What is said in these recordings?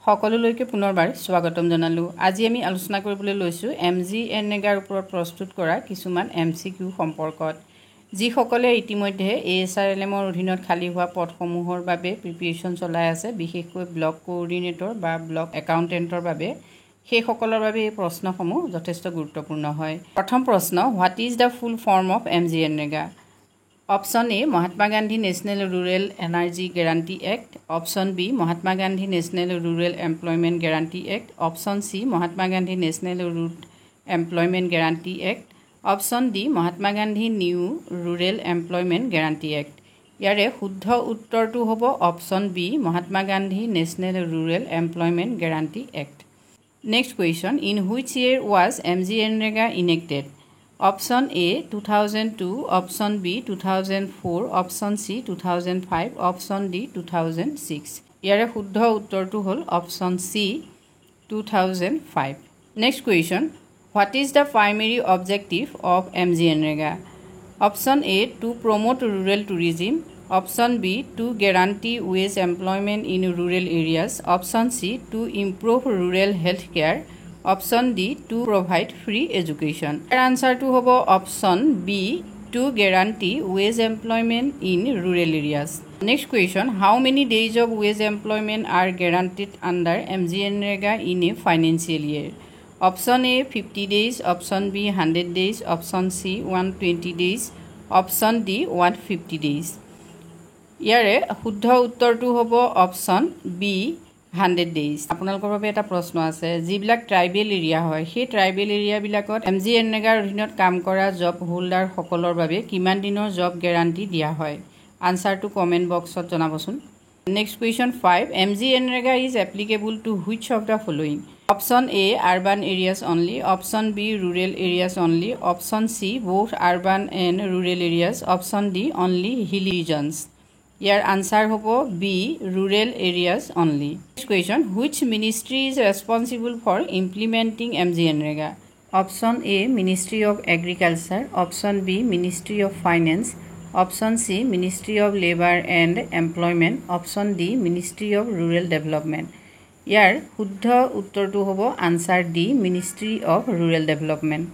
সকলোলৈকে পুনৰবাৰ স্বাগতম জনালো। আজি আমি আলোচনা কৰিবলৈ লৈছো MGNREGAৰ ওপৰত প্ৰস্তুত কৰা কিছুমান MCQ সম্পৰ্কত। যিসকলে ইতিমধ্যে ASRLMৰ অধীনত খালী হোৱা পদসমূহৰ বাবে প্ৰিপাৰেচন চলাই আছে, বিশেষকৈ ব্লক কোঅৰ্ডিনেটৰ বা ব্লক একাউণ্টেণ্টৰ বাবে, সেই সকলৰ বাবে এই প্ৰশ্নসমূহ যথেষ্ট গুৰুত্বপূৰ্ণ হয়। প্ৰথম প্ৰশ্ন, what is the full form of MGNREGA? Option A Mahatma Gandhi national rural energy guarantee act, option B Mahatma Gandhi national rural employment guarantee act, option C Mahatma Gandhi national root employment guarantee act, option D Mahatma Gandhi new rural employment guarantee act. ইয়াৰে শুদ্ধ উত্তৰটো হ'ব option B Mahatma Gandhi national rural employment guarantee act. Next question, in which year was MGNREGA enacted? Option A 2002, option B 2004, option C 2005, option D 2006। ইয়াৰে শুদ্ধ উত্তৰটো হ'ল option C 2005। Next question, what is the primary objective of MGNREGA? Option A to promote rural tourism, option B to guarantee wage employment in rural areas, option C to improve rural health care, option D to provide free education. ইয়াৰ আনচাৰটো হ'ব option B to guarantee wage employment in rural areas. Next question, how many days of wage employment are guaranteed under MGNREGA in a financial year? Option A 50 days, option B 100 days, option C 120 days, option D 150 days। ইয়াৰে শুদ্ধ উত্তৰটো হ'ব option B 100 days। আপোনালোকৰ বাবে এটা প্ৰশ্ন আছে, যিবিলাক ট্ৰাইবেল এৰিয়া হয়, সেই ট্ৰাইবেল এৰিয়াবিলাকত MGNREGAৰ অধীনত কাম কৰা জব হোল্ডাৰ সকলৰ বাবে কিমান দিনৰ জব গ্যাৰাণ্টি দিয়া হয়? আনচাৰটো কমেণ্ট বক্সত জনাবচোন। Next question 5, MGNREGA is applicable to which of the following? Option A urban areas only, option B rural areas only, option C both urban and rural areas, option D only hill regions. ইয়াৰ answer হ'ব B rural areas only. Next question, which ministry is responsible for implementing MGNREGA? Option A ministry of agriculture, option B ministry of finance, option C ministry of labour and employment, option D ministry of rural development. ইয়াৰ শুদ্ধ উত্তৰটো হ'ব answer D ministry of rural development.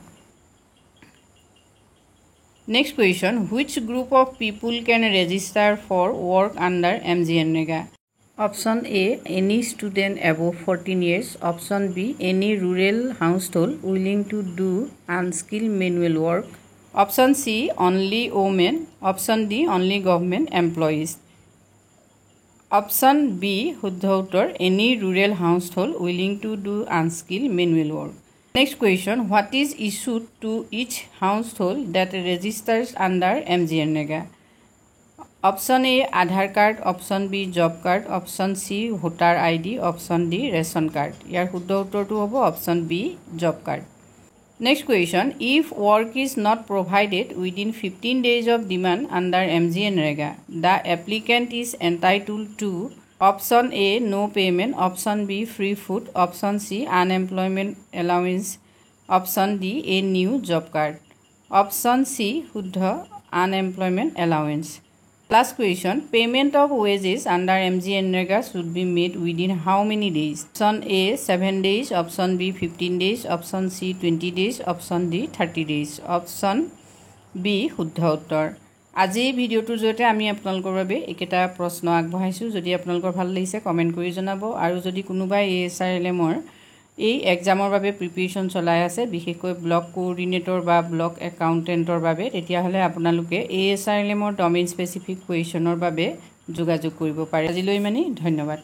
Next question, which group of people can register for work under MGNREGA? Option A any student above 14 years, option B any rural household willing to do unskilled manual work, option C only women, option D only government employees. Option B শুদ্ধ উত্তৰ any rural household willing to do unskilled manual work. Next question, what is issued to each household that registers under MGNREGA? Option A Aadhaar card, option B job card, option C voter ID, option D ration card. ইয়াৰ শুদ্ধ উত্তৰটো হ'ব option B job card. Next question, if work is not provided within 15 days of demand under MGNREGA, the applicant is entitled to option A no payment, option B free food, option C unemployment allowance, option D A new job card. Option C শুদ্ধ unemployment allowance. Last question, payment of wages under MGNREGA should be made within how many days? Option A 7 days, option B 15 days, option C 20 days, option D 30 days, option B শুদ্ধ উত্তৰ। আজি এই ভিডিঅ'টোৰ জৰিয়তে আমি আপোনালোকৰ বাবে এইকেইটা প্ৰশ্ন আগবঢ়াইছোঁ। যদি আপোনালোকৰ ভাল লাগিছে কমেণ্ট কৰি জনাব, আৰু যদি কোনোবাই ASRLMৰ এই এক্সামৰ বাবে প্ৰিপাৰেচন চলাই আছে, বিশেষকৈ ব্লক কোঅৰ্ডিনেটৰ বা ব্লক একাউণ্টেণ্টৰ বাবে, তেতিয়াহ'লে আপোনালোকে ASRLMৰ ডমেইন স্পেচিফিক কুৱেশ্যনৰ বাবে যোগাযোগ কৰিব পাৰে। আজিলৈ ইমানেই, ধন্যবাদ।